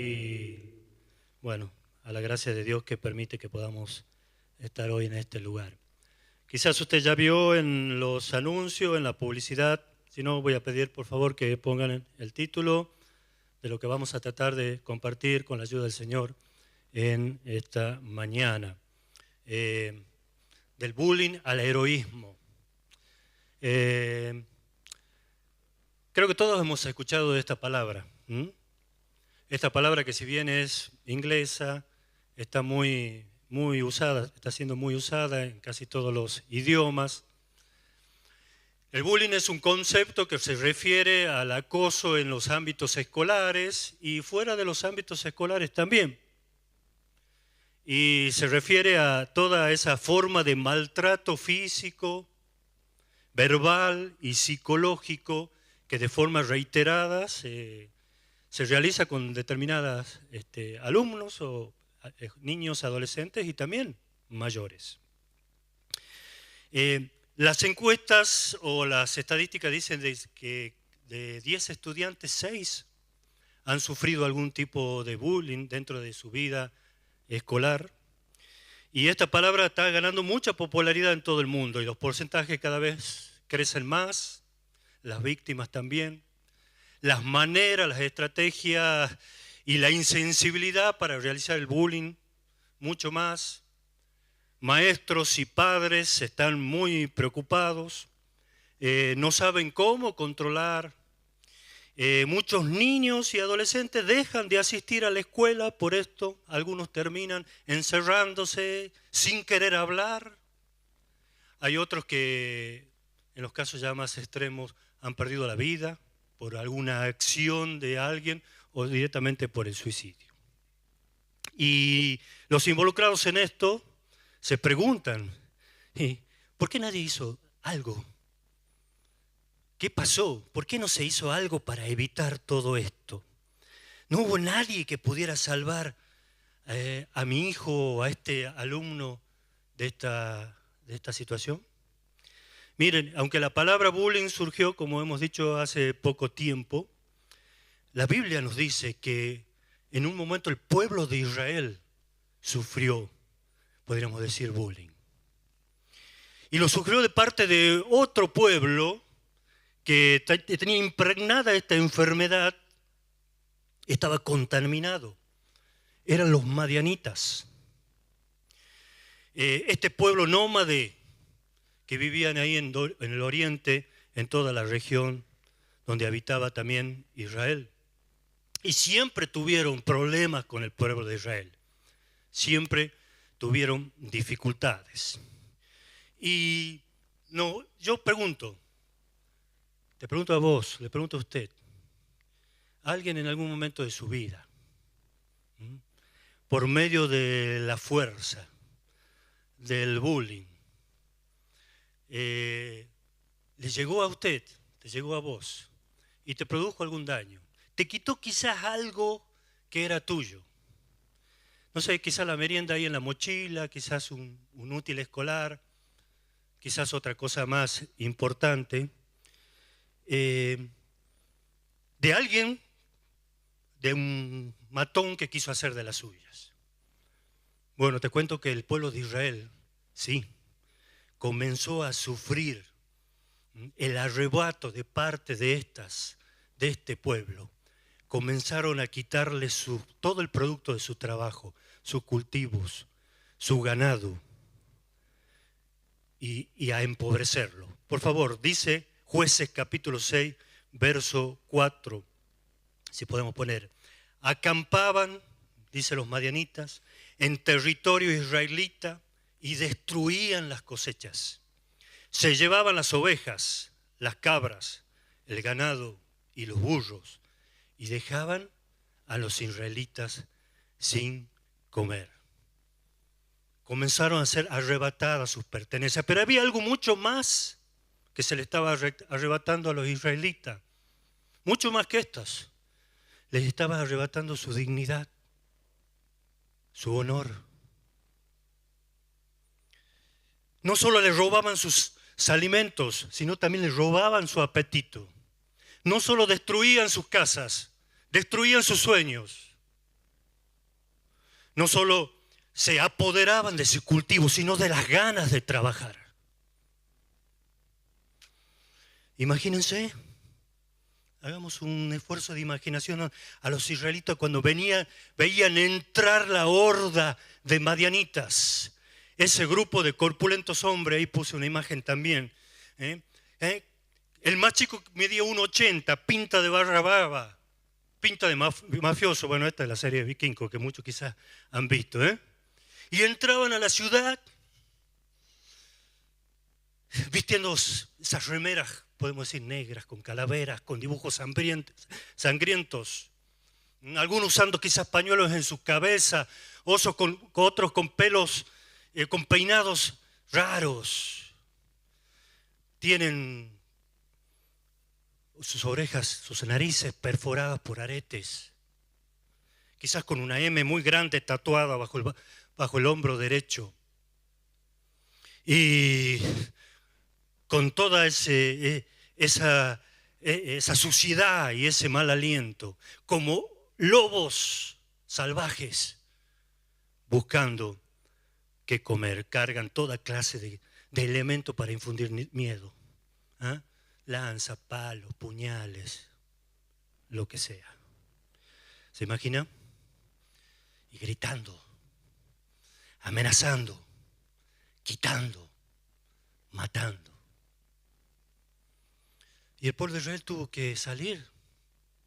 y bueno, a la gracia de Dios que permite que podamos estar hoy en este lugar. Quizás usted ya vio en los anuncios, en la publicidad, si no voy a pedir por favor que pongan el título de lo que vamos a tratar de compartir con la ayuda del Señor en esta mañana. Del bullying al heroísmo. Creo que todos hemos escuchado de esta palabra. Esta palabra que si bien es inglesa, está muy usada, está siendo muy usada en casi todos los idiomas. El bullying es un concepto que se refiere al acoso en los ámbitos escolares y fuera de los ámbitos escolares también. Y se refiere a toda esa forma de maltrato físico, verbal y psicológico que de forma reiterada se realiza con determinados alumnos o niños, adolescentes y también mayores. Las encuestas o las estadísticas dicen que de 10 estudiantes, 6 han sufrido algún tipo de bullying dentro de su vida escolar. Y esta palabra está ganando mucha popularidad en todo el mundo y los porcentajes cada vez crecen más, las víctimas también, las maneras, las estrategias y la insensibilidad para realizar el bullying mucho más. Maestros y padres están muy preocupados, no saben cómo controlar. Muchos niños y adolescentes dejan de asistir a la escuela por esto. Algunos terminan encerrándose sin querer hablar. Hay otros que, en los casos ya más extremos, han perdido la vida por alguna acción de alguien o directamente por el suicidio. Y los involucrados en esto se preguntan, ¿por qué nadie hizo algo? ¿Qué pasó? ¿Por qué no se hizo algo para evitar todo esto? ¿No hubo nadie que pudiera salvar a mi hijo o a este alumno de esta situación? Miren, aunque la palabra bullying surgió, como hemos dicho, hace poco tiempo, la Biblia nos dice que en un momento el pueblo de Israel sufrió, podríamos decir, bullying. Y lo sufrió de parte de otro pueblo que tenía impregnada esta enfermedad, estaba contaminado. Eran los madianitas. Este pueblo nómade que vivían ahí en el oriente, en toda la región donde habitaba también Israel. Y siempre tuvieron problemas con el pueblo de Israel. Siempre tuvieron dificultades. Y no, yo pregunto, te pregunto a vos, le pregunto a usted, ¿alguien en algún momento de su vida, por medio de la fuerza, del bullying, le llegó a usted, te llegó a vos y te produjo algún daño? Te quitó quizás algo que era tuyo. No sé, quizás la merienda ahí en la mochila, quizás un útil escolar, quizás otra cosa más importante. De alguien, de un matón que quiso hacer de las suyas. Bueno, te cuento que el pueblo de Israel, sí, comenzó a sufrir el arrebato de parte de este pueblo. Comenzaron a quitarle todo el producto de su trabajo, sus cultivos, su ganado, y a empobrecerlo. Por favor, dice Jueces capítulo 6, verso 4, si podemos poner. Acampaban, dice los madianitas, en territorio israelita y destruían las cosechas. Se llevaban las ovejas, las cabras, el ganado y los burros y dejaban a los israelitas sin comer. Comenzaron a ser arrebatadas sus pertenencias, pero había algo mucho más que se le estaba arrebatando a los israelitas, mucho más que estas. Les estaba arrebatando su dignidad, su honor. No solo les robaban sus alimentos, sino también les robaban su apetito. No solo destruían sus casas, destruían sus sueños. no solo se apoderaban de ese cultivo, sino de las ganas de trabajar. Imagínense, hagamos un esfuerzo de imaginación a los israelitas cuando veían entrar la horda de madianitas. Ese grupo de corpulentos hombres, ahí puse una imagen también. El más chico medía 1,80, pinta de barra brava, pinta de mafioso. Bueno, esta es la serie de Vikingos que muchos quizás han visto. Y entraban a la ciudad vistiendo esas remeras, podemos decir negras, con calaveras, con dibujos sangrientos. Algunos usando quizás pañuelos en su cabeza, otros con pelos, con peinados raros. Tienen sus orejas, sus narices perforadas por aretes. Quizás con una M muy grande tatuada bajo el hombro derecho. Y con toda esa suciedad y ese mal aliento, como lobos salvajes buscando qué comer, cargan toda clase de elementos para infundir miedo. Lanza, palos, puñales, lo que sea. ¿Se imagina? Y gritando, amenazando, quitando, matando. Y el pueblo de Israel tuvo que salir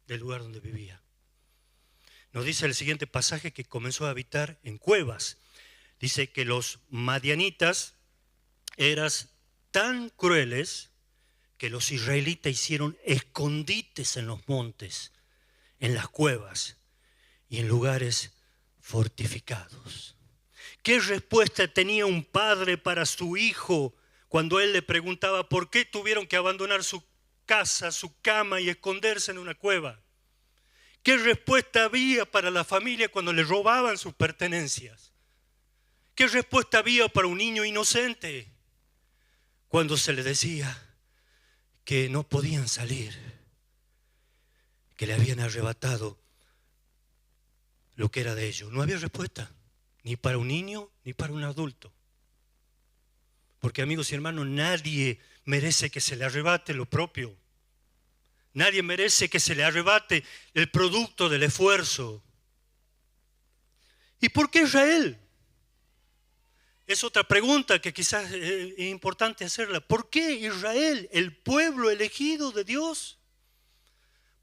del lugar donde vivía. Nos dice el siguiente pasaje que comenzó a habitar en cuevas. Dice que los madianitas eran tan crueles que los israelitas hicieron escondites en los montes, en las cuevas y en lugares fortificados. ¿Qué respuesta tenía un padre para su hijo cuando él le preguntaba por qué tuvieron que abandonar su casa, su cama y esconderse en una cueva? ¿Qué respuesta había para la familia cuando le robaban sus pertenencias? ¿Qué respuesta había para un niño inocente cuando se le decía que no podían salir, que le habían arrebatado lo que era de ellos? No había respuesta, ni para un niño ni para un adulto. Porque, amigos y hermanos, nadie merece que se le arrebate lo propio. Nadie merece que se le arrebate el producto del esfuerzo. ¿Y por qué Israel? Es otra pregunta que quizás es importante hacerla. ¿Por qué Israel, el pueblo elegido de Dios?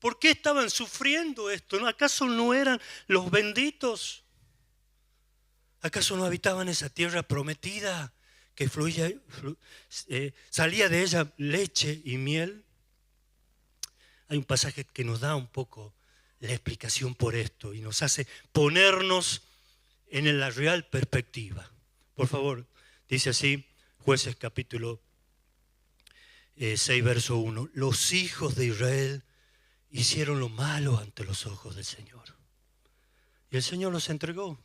¿Por qué estaban sufriendo esto? ¿Acaso no eran los benditos? ¿Acaso no habitaban esa tierra prometida que salía de ella leche y miel? Hay un pasaje que nos da un poco la explicación por esto y nos hace ponernos en la real perspectiva. Por favor, dice así, Jueces capítulo 6, verso 1. Los hijos de Israel hicieron lo malo ante los ojos del Señor. Y el Señor los entregó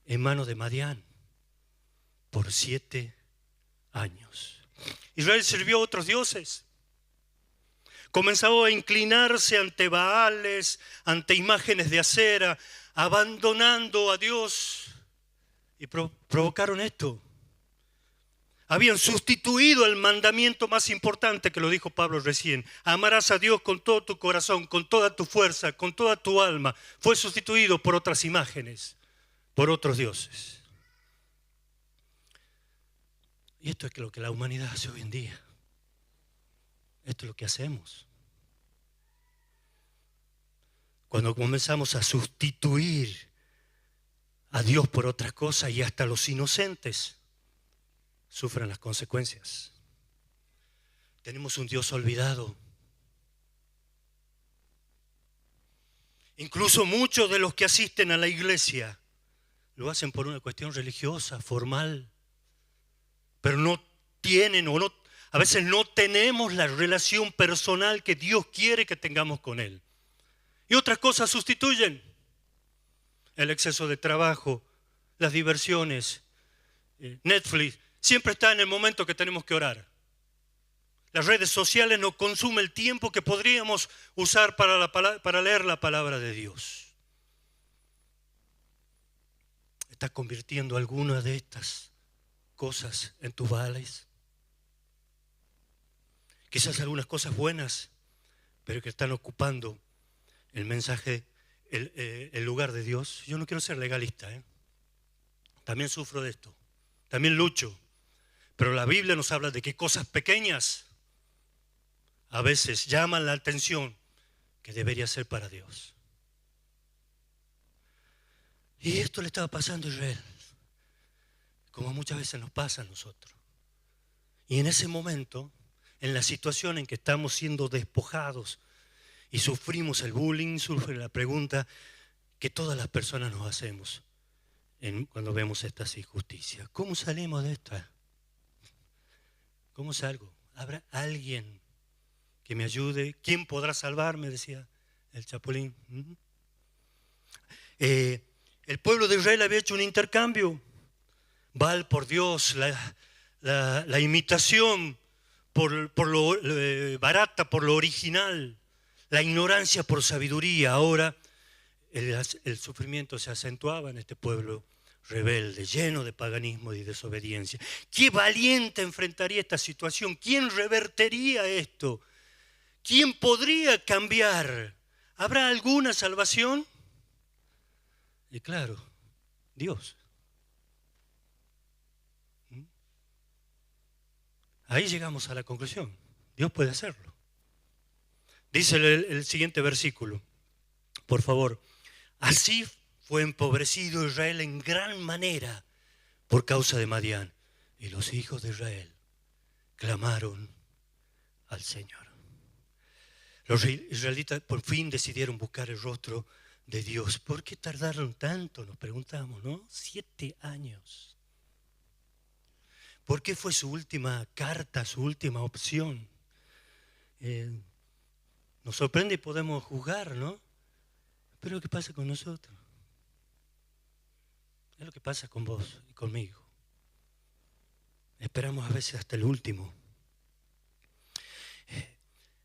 en manos de Madián por 7 años. Israel sirvió a otros dioses. Comenzó a inclinarse ante Baales, ante imágenes de acera, abandonando a Dios. Y provocaron esto. Habían sustituido el mandamiento más importante que lo dijo Pablo recién. Amarás a Dios con todo tu corazón, con toda tu fuerza, con toda tu alma. Fue sustituido por otras imágenes, por otros dioses. Y esto es lo que la humanidad hace hoy en día. Esto es lo que hacemos. Cuando comenzamos a sustituir a Dios por otras cosas, y hasta los inocentes sufren las consecuencias. Tenemos un Dios olvidado. Incluso muchos de los que asisten a la iglesia lo hacen por una cuestión religiosa, formal, pero no tienen a veces no tenemos la relación personal que Dios quiere que tengamos con Él. Y otras cosas sustituyen. El exceso de trabajo, las diversiones, Netflix, siempre está en el momento que tenemos que orar. Las redes sociales nos consumen el tiempo que podríamos usar para leer la palabra de Dios. ¿Estás convirtiendo alguna de estas cosas en tus vales? Quizás algunas cosas buenas, pero que están ocupando el mensaje, el lugar de Dios. Yo no quiero ser legalista, También sufro de esto, también lucho. Pero la Biblia nos habla de que cosas pequeñas a veces llaman la atención que debería ser para Dios. Y esto le estaba pasando a Israel, como muchas veces nos pasa a nosotros. Y en ese momento, en la situación en que estamos siendo despojados y sufrimos el bullying, surge la pregunta que todas las personas nos hacemos cuando vemos estas injusticias. ¿Cómo salimos de esta? ¿Cómo salgo? ¿Habrá alguien que me ayude? ¿Quién podrá salvarme?, decía el Chapulín. El pueblo de Israel había hecho un intercambio. Baal por Dios, la imitación por lo barata, por lo original, la ignorancia por sabiduría. Ahora el sufrimiento se acentuaba en este pueblo rebelde, lleno de paganismo y desobediencia. ¿Qué valiente enfrentaría esta situación? ¿Quién revertería esto? ¿Quién podría cambiar? ¿Habrá alguna salvación? Y claro, Dios. Ahí llegamos a la conclusión. Dios puede hacerlo. Dice el siguiente versículo, por favor. Así fue empobrecido Israel en gran manera por causa de Madián. Y los hijos de Israel clamaron al Señor. Los israelitas por fin decidieron buscar el rostro de Dios. ¿Por qué tardaron tanto? Nos preguntamos, ¿no? 7 años. ¿Por qué fue su última carta, su última opción? Nos sorprende y podemos juzgar, ¿no? Pero ¿qué pasa con nosotros? Es lo que pasa con vos y conmigo. Esperamos a veces hasta el último.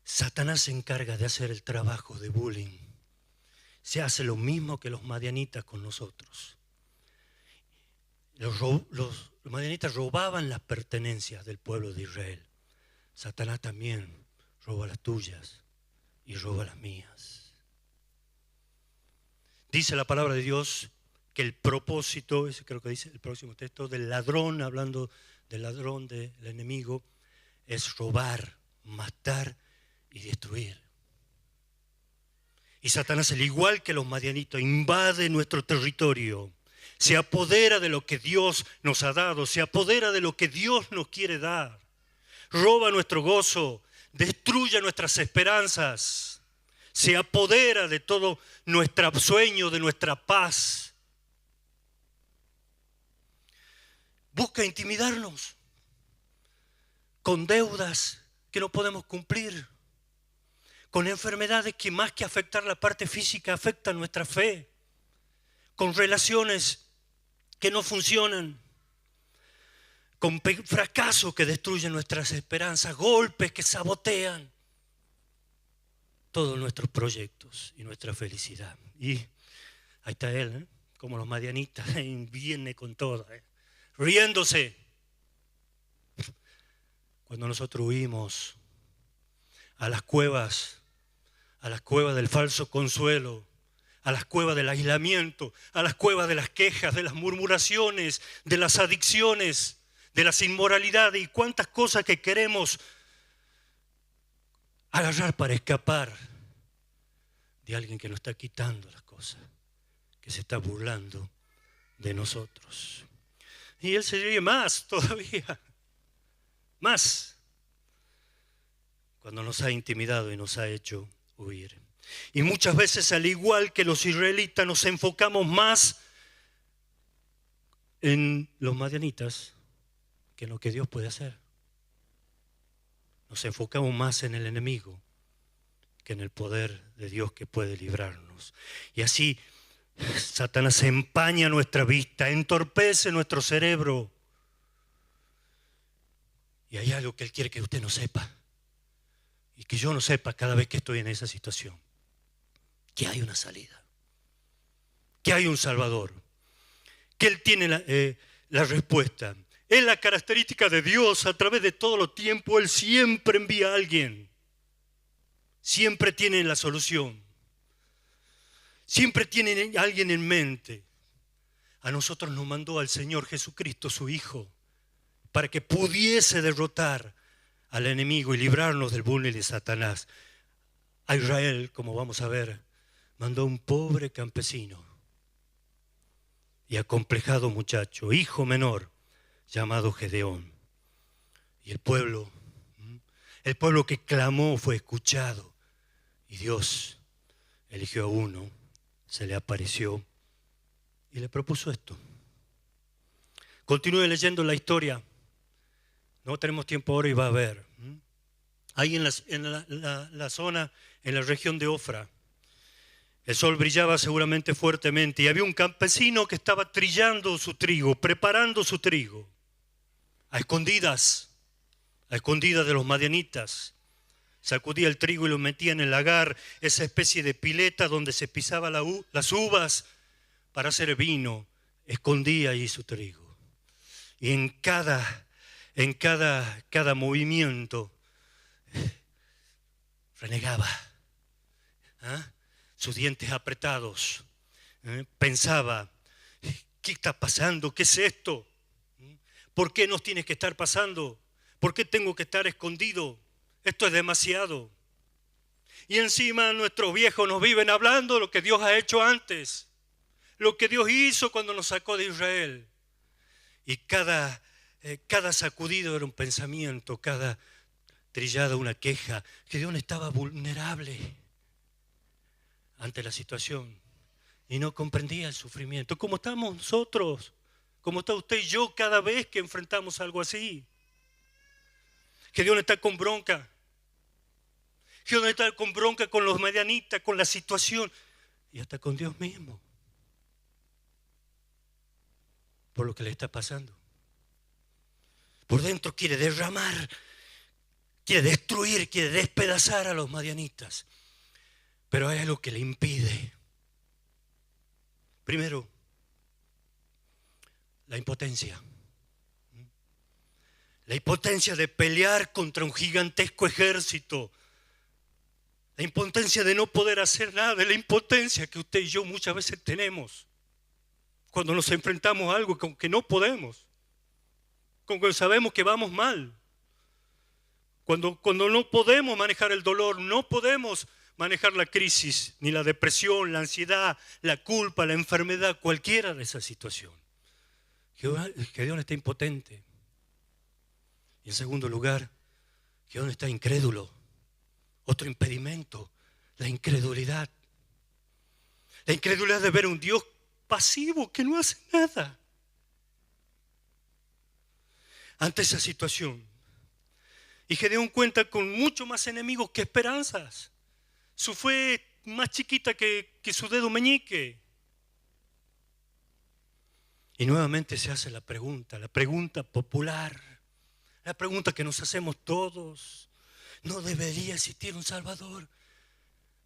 Satanás se encarga de hacer el trabajo de bullying. Se hace lo mismo que los madianitas con nosotros. Los madianitas robaban las pertenencias del pueblo de Israel. Satanás también roba las tuyas y roba las mías. Dice la palabra de Dios que el propósito, eso creo que dice el próximo texto, del ladrón, hablando del ladrón, del enemigo, es robar, matar y destruir. Y Satanás, al igual que los madianitas, invade nuestro territorio, se apodera de lo que Dios nos ha dado, se apodera de lo que Dios nos quiere dar, roba nuestro gozo, destruye nuestras esperanzas, se apodera de todo nuestro sueño, de nuestra paz. Busca intimidarnos con deudas que no podemos cumplir, con enfermedades que más que afectar la parte física afectan nuestra fe, con relaciones que no funcionan, con fracasos que destruyen nuestras esperanzas, golpes que sabotean todos nuestros proyectos y nuestra felicidad. Y ahí está él, como los madianitas, viene con todo, riéndose. Cuando nosotros huimos a las cuevas del falso consuelo, a las cuevas del aislamiento, a las cuevas de las quejas, de las murmuraciones, de las adicciones, de las inmoralidades y cuántas cosas que queremos agarrar para escapar de alguien que nos está quitando las cosas, que se está burlando de nosotros. Y él se ríe más todavía, más, cuando nos ha intimidado y nos ha hecho huir. Y muchas veces, al igual que los israelitas, nos enfocamos más en los madianitas que en lo que Dios puede hacer. Nos enfocamos más en el enemigo que en el poder de Dios que puede librarnos. Y así Satanás empaña nuestra vista, entorpece nuestro cerebro. Y hay algo que él quiere que usted no sepa y que yo no sepa cada vez que estoy en esa situación: que hay una salida, que hay un Salvador, que Él tiene la respuesta. Es la característica de Dios a través de todo el tiempo. Él siempre envía a alguien. Siempre tiene la solución. Siempre tiene a alguien en mente. A nosotros nos mandó al Señor Jesucristo, su Hijo, para que pudiese derrotar al enemigo y librarnos del bullying de Satanás. A Israel, como vamos a ver, mandó un pobre campesino y acomplejado muchacho, hijo menor, llamado Gedeón. Y el pueblo que clamó fue escuchado. Y Dios eligió a uno, se le apareció y le propuso esto. Continúe leyendo la historia. No tenemos tiempo ahora y va a ver. Ahí en la zona, en la región de Ofra, el sol brillaba seguramente fuertemente y había un campesino que estaba trillando su trigo, preparando su trigo, a escondidas de los madianitas. Sacudía el trigo y lo metía en el lagar, esa especie de pileta donde se pisaba las uvas para hacer vino. Escondía allí su trigo. Y en cada movimiento renegaba. Sus dientes apretados. Pensaba, ¿qué está pasando? ¿Qué es esto? ¿Por qué nos tiene que estar pasando? ¿Por qué tengo que estar escondido? Esto es demasiado. Y encima nuestros viejos nos viven hablando de lo que Dios ha hecho antes, lo que Dios hizo cuando nos sacó de Israel. Y cada sacudido era un pensamiento, cada trillada una queja. Gedeón estaba vulnerable ante la situación y no comprendía el sufrimiento. ¿Cómo estamos nosotros? ¿Cómo está usted y yo cada vez que enfrentamos algo así? Gedeón está con bronca. Gedeón está con bronca con los madianitas, con la situación y hasta con Dios mismo por lo que le está pasando. Por dentro quiere derramar, quiere destruir, quiere despedazar a los madianitas, pero hay algo que le impide. Primero, la impotencia. La impotencia de pelear contra un gigantesco ejército. La impotencia de no poder hacer nada. La impotencia que usted y yo muchas veces tenemos cuando nos enfrentamos a algo con que no podemos. Cuando sabemos que vamos mal. Cuando no podemos manejar el dolor, no podemos manejar la crisis, ni la depresión, la ansiedad, la culpa, la enfermedad, cualquiera de esas situaciones. Gedeón está impotente. Y en segundo lugar, Gedeón está incrédulo. Otro impedimento, la incredulidad. La incredulidad de ver a un Dios pasivo que no hace nada. Ante esa situación. Y Gedeón cuenta con mucho más enemigos que esperanzas. Su fe es más chiquita que su dedo meñique. Y nuevamente se hace la pregunta popular, la pregunta que nos hacemos todos. ¿No debería existir un Salvador?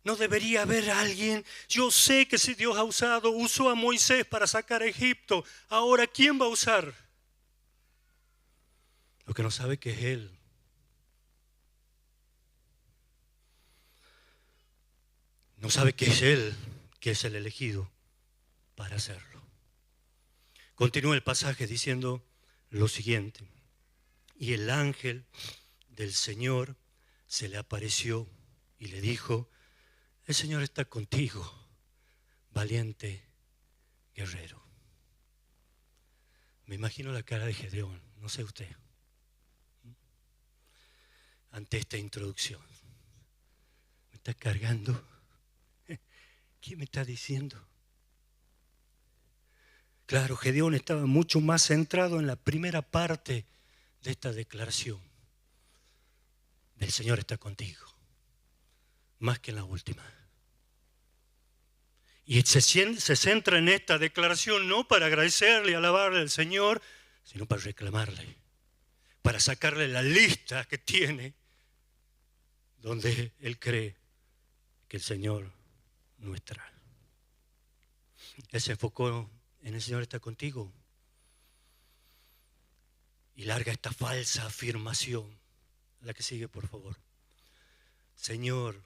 ¿No debería haber alguien? Yo sé que si Dios usó a Moisés para sacar a Egipto, ahora ¿quién va a usar? Lo que no sabe que es Él. No sabe que es Él, que es el elegido para hacerlo. Continúa el pasaje diciendo lo siguiente. Y el ángel del Señor se le apareció y le dijo: el Señor está contigo, valiente guerrero. Me imagino la cara de Gedeón, no sé usted, ante esta introducción. ¿Me está cargando? ¿Qué me está diciendo? Claro, Gedeón estaba mucho más centrado en la primera parte de esta declaración. El Señor está contigo, más que en la última. Y se centra en esta declaración no para agradecerle y alabarle al Señor, sino para reclamarle, para sacarle la lista que tiene, donde él cree que el Señor no estará. Él se enfocó en el Señor está contigo. Y larga esta falsa afirmación. La que sigue, por favor. Señor,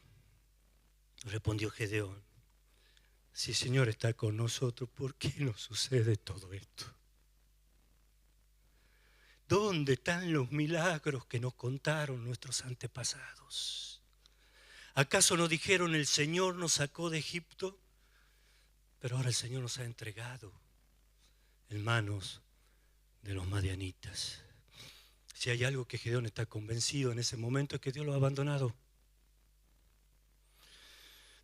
respondió Gedeón, si el Señor está con nosotros, ¿por qué nos sucede todo esto? ¿Dónde están los milagros que nos contaron nuestros antepasados? ¿Acaso nos dijeron el Señor nos sacó de Egipto? Pero ahora el Señor nos ha entregado en manos de los madianitas. Si hay algo que Gedeón está convencido en ese momento es que Dios lo ha abandonado.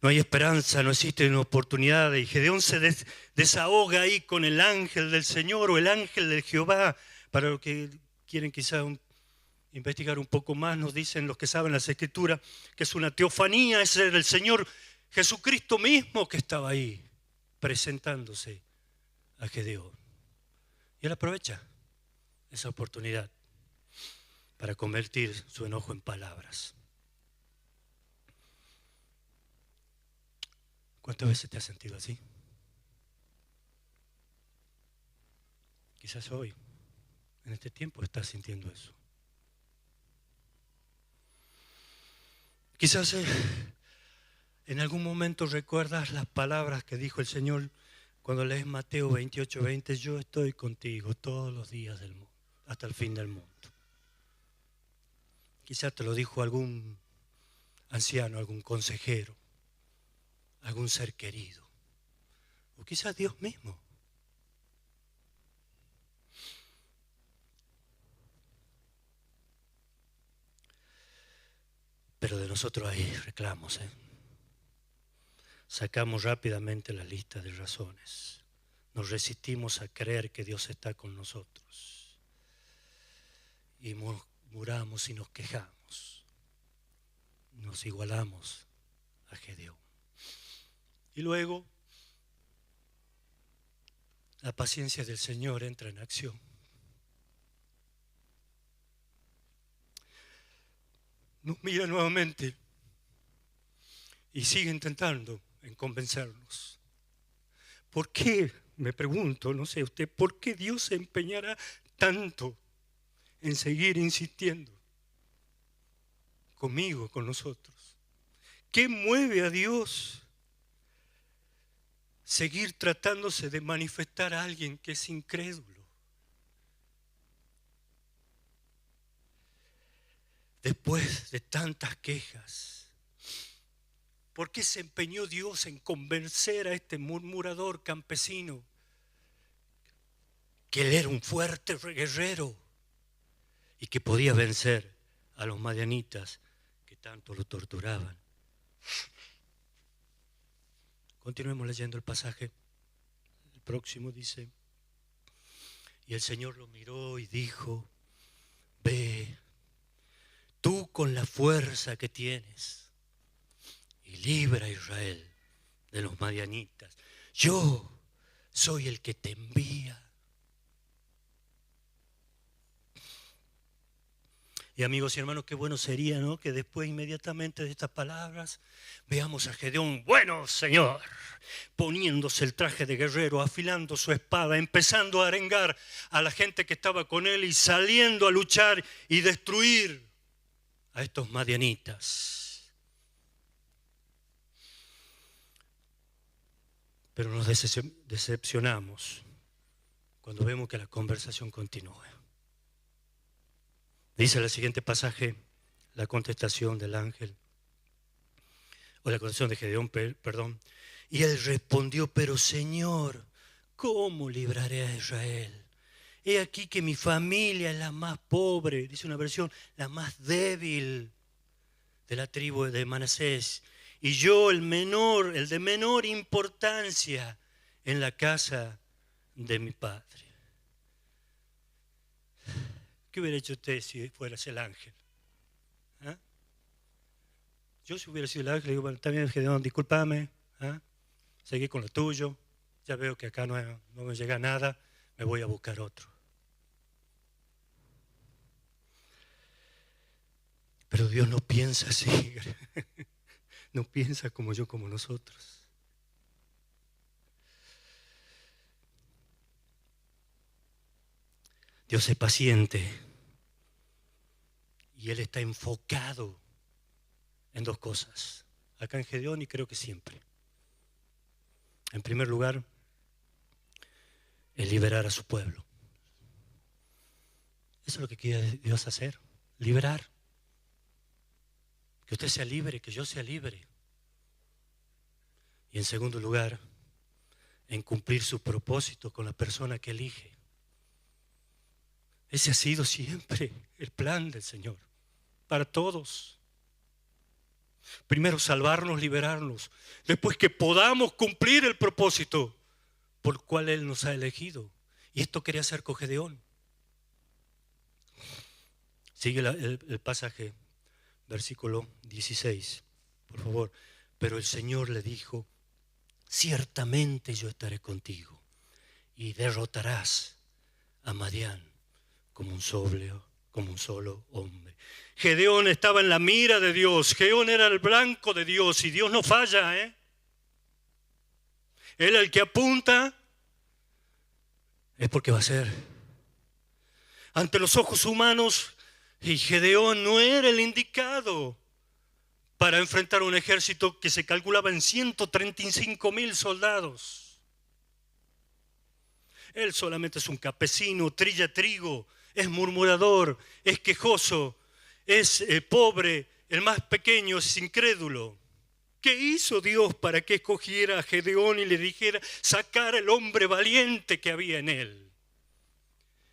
No hay esperanza, no existe una oportunidad. Y Gedeón se desahoga ahí con el ángel del Señor o el ángel de Jehová. Para los que quieren quizá investigar un poco más, nos dicen los que saben las Escrituras que es una teofanía, es el Señor Jesucristo mismo que estaba ahí presentándose a Gedeón. Y él aprovecha esa oportunidad para convertir su enojo en palabras. ¿Cuántas veces te has sentido así? Quizás hoy, en este tiempo, estás sintiendo eso. Quizás en algún momento recuerdas las palabras que dijo el Señor cuando lees Mateo 28:20, yo estoy contigo todos los días del mundo, hasta el fin del mundo. Quizás te lo dijo algún anciano, algún consejero, algún ser querido, o quizás Dios mismo. Pero de nosotros hay reclamos, Sacamos rápidamente la lista de razones. Nos resistimos a creer que Dios está con nosotros. Y murmuramos y nos quejamos. Nos igualamos a Gedeón. Y luego, la paciencia del Señor entra en acción. Nos mira nuevamente y sigue intentando en convencernos. ¿Por qué? Me pregunto, no sé usted, ¿por qué Dios se empeñará tanto en seguir insistiendo conmigo, con nosotros? ¿Qué mueve a Dios seguir tratándose de manifestar a alguien que es incrédulo? Después de tantas quejas, ¿por qué se empeñó Dios en convencer a este murmurador campesino que él era un fuerte guerrero y que podía vencer a los madianitas que tanto lo torturaban? Continuemos leyendo el pasaje. El próximo dice, y el Señor lo miró y dijo, ve, tú con la fuerza que tienes, y libra a Israel de los madianitas. Yo soy el que te envía. Y amigos y hermanos, qué bueno sería, ¿no?, que después inmediatamente de estas palabras veamos a Gedeón, bueno Señor, poniéndose el traje de guerrero, afilando su espada, empezando a arengar a la gente que estaba con él y saliendo a luchar y destruir a estos madianitas. Pero nos decepcionamos cuando vemos que la conversación continúa. Dice el siguiente pasaje, la contestación del ángel, o la contestación de Gedeón, perdón. Y él respondió, pero Señor, ¿cómo libraré a Israel? He aquí que mi familia es la más pobre, dice una versión, la más débil de la tribu de Manasés. Y yo el de menor importancia en la casa de mi padre. ¿Qué hubiera hecho usted si fueras el ángel? ¿Ah? Yo si hubiera sido el ángel, digo, bueno, está bien, Gedeón, discúlpame, seguí con lo tuyo, ya veo que acá no me llega nada, me voy a buscar otro. Pero Dios no piensa así, no piensa como yo, como nosotros. Dios es paciente y Él está enfocado en dos cosas. Acá en Gedeón y creo que siempre. En primer lugar, el liberar a su pueblo. Eso es lo que quiere Dios hacer, liberar. Que usted sea libre, que yo sea libre. Y en segundo lugar, en cumplir su propósito con la persona que elige. Ese ha sido siempre el plan del Señor, para todos. Primero salvarnos, liberarnos. Después que podamos cumplir el propósito por el cual Él nos ha elegido. Y esto quería hacer con Gedeón. Sigue el pasaje, versículo 16, por favor. Pero el Señor le dijo: ciertamente yo estaré contigo y derrotarás a Madián como un solo hombre. Gedeón estaba en la mira de Dios. Gedeón era el blanco de Dios y Dios no falla, ¿eh? Él el que apunta es porque va a ser. Ante los ojos humanos, y Gedeón no era el indicado para enfrentar un ejército que se calculaba en 135,000 soldados. Él solamente es un campesino, trilla trigo, es murmurador, es quejoso, es pobre, el más pequeño es incrédulo. ¿Qué hizo Dios para que escogiera a Gedeón y le dijera sacar el hombre valiente que había en él?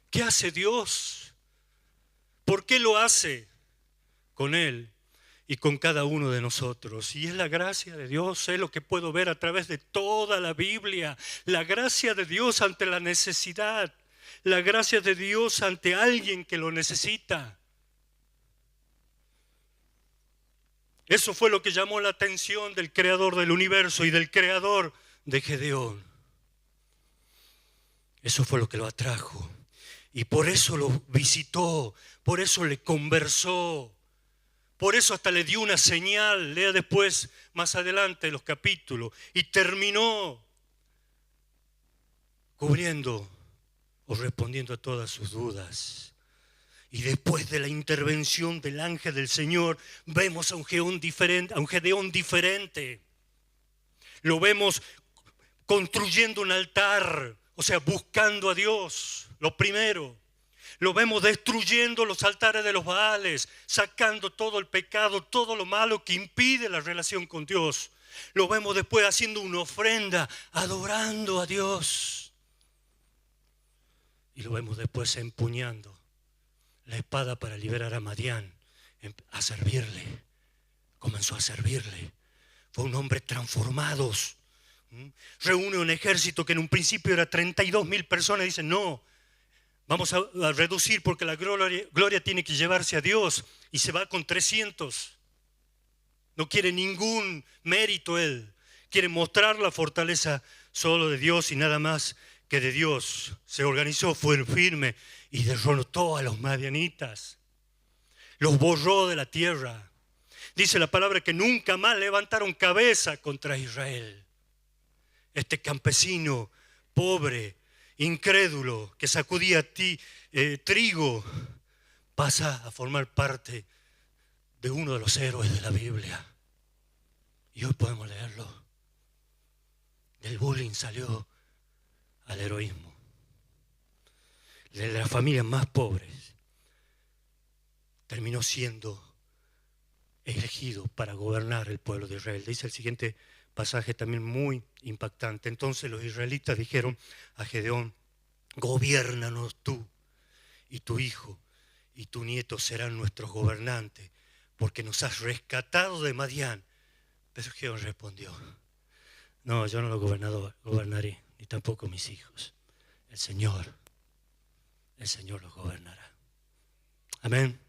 ¿Qué hace Dios? ¿Por qué lo hace con él y con cada uno de nosotros? Y es la gracia de Dios, es lo que puedo ver a través de toda la Biblia. La gracia de Dios ante la necesidad, la gracia de Dios ante alguien que lo necesita. Eso fue lo que llamó la atención del creador del universo y del creador de Gedeón. Eso fue lo que lo atrajo. Y por eso lo visitó, por eso le conversó, por eso hasta le dio una señal. Lea después, más adelante, los capítulos. Y terminó cubriendo o respondiendo a todas sus dudas. Y después de la intervención del ángel del Señor, vemos a un Gedeón diferente. Lo vemos construyendo un altar, o sea, buscando a Dios, lo primero. Lo vemos destruyendo los altares de los Baales, sacando todo el pecado, todo lo malo que impide la relación con Dios. Lo vemos después haciendo una ofrenda, adorando a Dios. Y lo vemos después empuñando la espada para liberar a Madián, a servirle. Comenzó a servirle. Fue un hombre transformado. Reúne un ejército que en un principio era 32,000 personas. Dicen, no, vamos a reducir porque la gloria tiene que llevarse a Dios. Y se va con 300. No quiere ningún mérito él. Quiere mostrar la fortaleza solo de Dios y nada más que de Dios. Se organizó, fue firme y derrotó a los madianitas. Los borró de la tierra. Dice la palabra que nunca más levantaron cabeza contra Israel. Este campesino pobre, incrédulo, que sacudía trigo, pasa a formar parte de uno de los héroes de la Biblia. Y hoy podemos leerlo. Del bullying salió al heroísmo. De las familias más pobres terminó siendo elegido para gobernar el pueblo de Israel. Dice el siguiente pasaje también muy impactante. Entonces los israelitas dijeron a Gedeón: gobiérnanos tú, y tu hijo y tu nieto serán nuestros gobernantes, porque nos has rescatado de Madián. Pero Gedeón respondió: no, yo no lo gobernaré, ni tampoco mis hijos. El Señor los gobernará. Amén.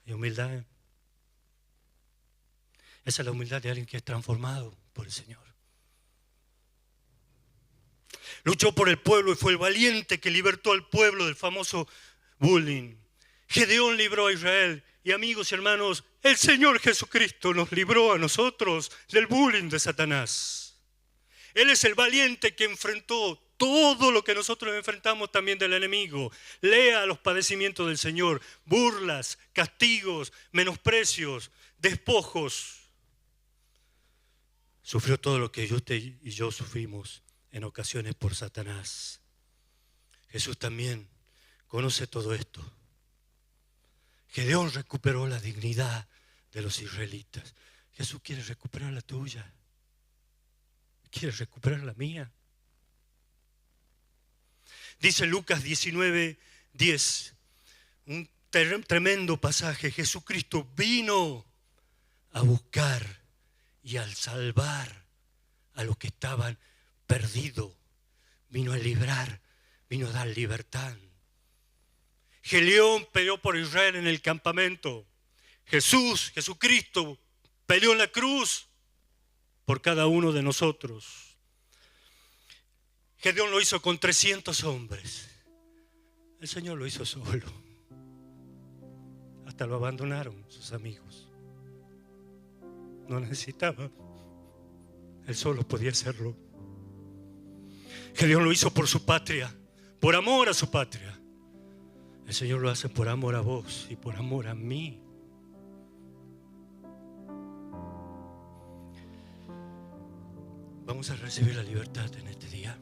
Y humildad. Esa es la humildad de alguien que es transformado por el Señor. Luchó por el pueblo y fue el valiente que libertó al pueblo del famoso bullying. Gedeón libró a Israel. Y amigos y hermanos, el Señor Jesucristo nos libró a nosotros del bullying de Satanás. Él es el valiente que enfrentó todo lo que nosotros enfrentamos también del enemigo. Lea los padecimientos del Señor, burlas, castigos, menosprecios, despojos. Sufrió todo lo que usted y yo sufrimos en ocasiones por Satanás. Jesús también conoce todo esto. Gedeón recuperó la dignidad de los israelitas. Jesús quiere recuperar la tuya. Quiere recuperar la mía. Dice Lucas 19:10, un tremendo pasaje. Jesucristo vino a buscar y al salvar a los que estaban perdidos. Vino a librar, vino a dar libertad. Gedeón peleó por Israel en el campamento. Jesucristo peleó en la cruz por cada uno de nosotros. Gedeón lo hizo con 300 hombres. El Señor lo hizo solo. Hasta lo abandonaron sus amigos. No necesitaba. Él solo podía hacerlo. Gedeón lo hizo por su patria, por amor a su patria. El Señor lo hace por amor a vos y por amor a mí. Vamos a recibir la libertad en este día.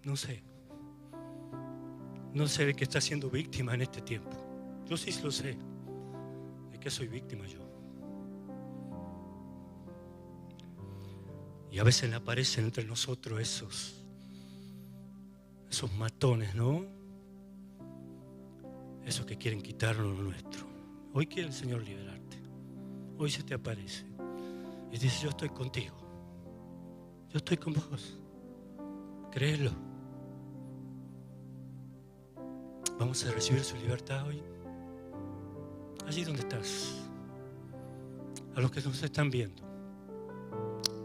No sé de qué está siendo víctima en este tiempo. Yo sí lo sé. ¿De qué soy víctima yo? Y a veces aparecen entre nosotros esos matones, ¿no? Esos que quieren quitarnos lo nuestro. Hoy quiere el Señor liberarte. Hoy se te aparece y dice: yo estoy contigo. Yo estoy con vos. Créelo. Vamos a recibir su libertad hoy. Allí donde estás. A los que nos están viendo.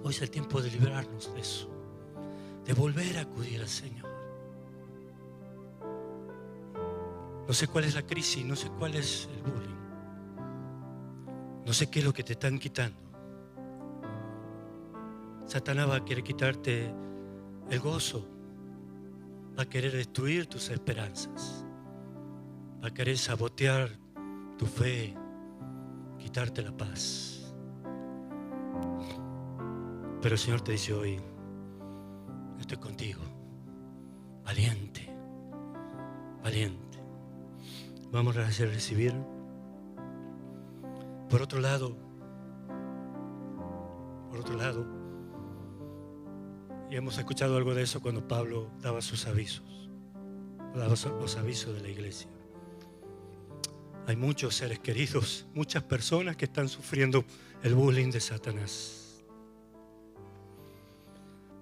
Hoy es el tiempo de liberarnos de eso. De volver a acudir al Señor. No sé cuál es la crisis, no sé cuál es el bullying. No sé qué es lo que te están quitando. Satanás va a querer quitarte el gozo. Va a querer destruir tus esperanzas. Va a querer sabotear tu fe, quitarte la paz. Pero el Señor te dice hoy: estoy contigo. Valiente, valiente. Vamos a recibir. Por otro lado, y hemos escuchado algo de eso cuando Pablo daba sus avisos, daba los avisos de la iglesia. Hay muchos seres queridos, muchas personas que están sufriendo el bullying de Satanás.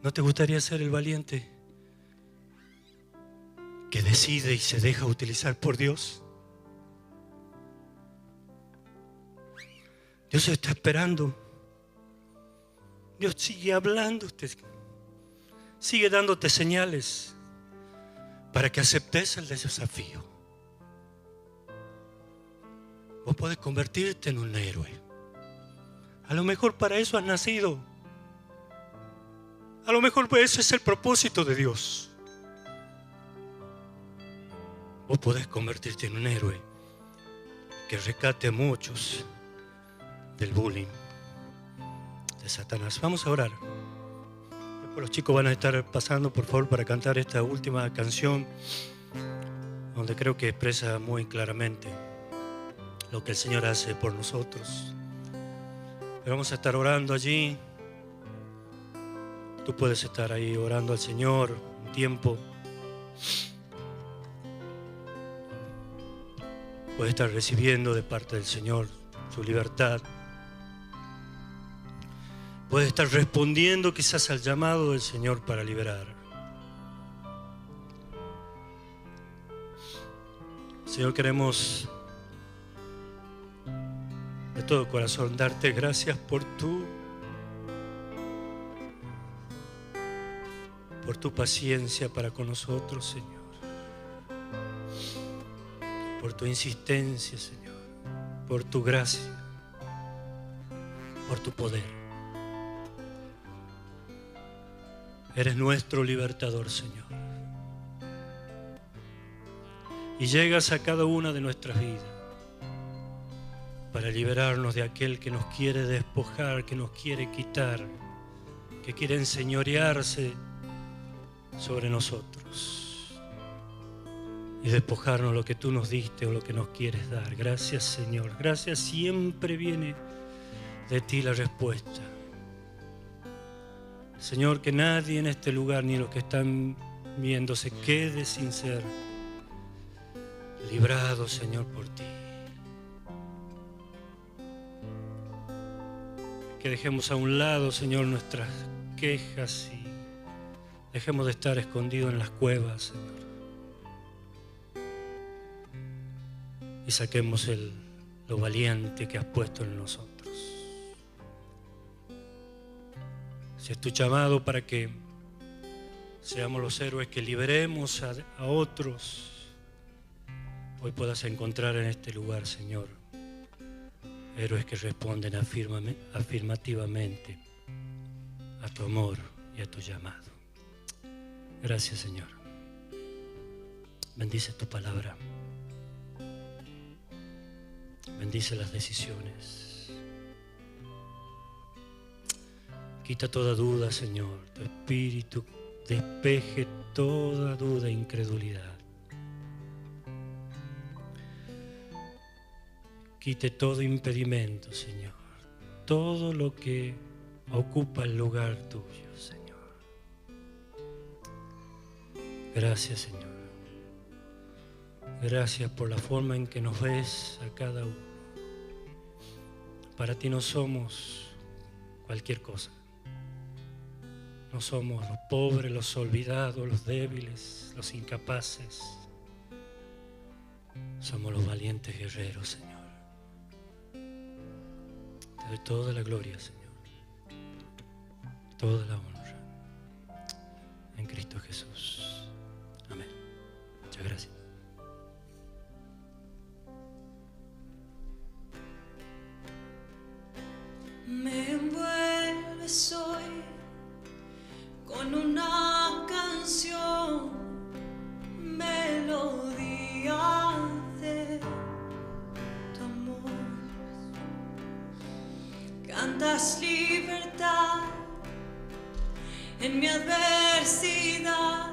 ¿No te gustaría ser el valiente que decide y se deja utilizar por Dios? Dios está esperando. Dios sigue hablándote, sigue dándote señales para que aceptes el desafío. Vos podés convertirte en un héroe. A lo mejor para eso has nacido. A lo mejor ese es el propósito de Dios. Vos podés convertirte en un héroe que rescate a muchos del bullying de Satanás. Vamos a orar. Después los chicos van a estar pasando, por favor, para cantar esta última canción, donde creo que expresa muy claramente lo que el Señor hace por nosotros. Pero vamos a estar orando allí. Tú puedes estar ahí orando al Señor un tiempo. Puedes estar recibiendo de parte del Señor su libertad. Puedes estar respondiendo quizás al llamado del Señor para liberar. Señor, queremos de todo corazón darte gracias por tu paciencia para con nosotros, Señor. Por tu insistencia, Señor. Por tu gracia. Por tu poder. Eres nuestro libertador, Señor. Y llegas a cada una de nuestras vidas para liberarnos de aquel que nos quiere despojar, que nos quiere quitar, que quiere enseñorearse sobre nosotros y despojarnos lo que tú nos diste o lo que nos quieres dar. Gracias, Señor. Gracias. Siempre viene de ti la respuesta. Señor, que nadie en este lugar, ni los que están viendo, se quede sin ser librado, Señor, por ti. Que dejemos a un lado, Señor, nuestras quejas y dejemos de estar escondidos en las cuevas, Señor. Y saquemos lo valiente que has puesto en nosotros. Si es tu llamado para que seamos los héroes que liberemos a otros, hoy puedas encontrar en este lugar, Señor, héroes que responden afirmativamente a tu amor y a tu llamado. Gracias, Señor. Bendice tu palabra. Bendice las decisiones. Quita toda duda, Señor. Tu Espíritu despeje toda duda e incredulidad. Quite todo impedimento, Señor. Todo lo que ocupa el lugar tuyo, Señor. Gracias, Señor. Gracias por la forma en que nos ves a cada uno. Para ti no somos cualquier cosa. No somos los pobres, los olvidados, los débiles, los incapaces. Somos los valientes guerreros, Señor. Te doy toda la gloria, Señor. Toda la honra. En Cristo Jesús. Amén. Muchas gracias. Me envuelves hoy con una canción, melodía de tu amor. Cantas libertad en mi adversidad.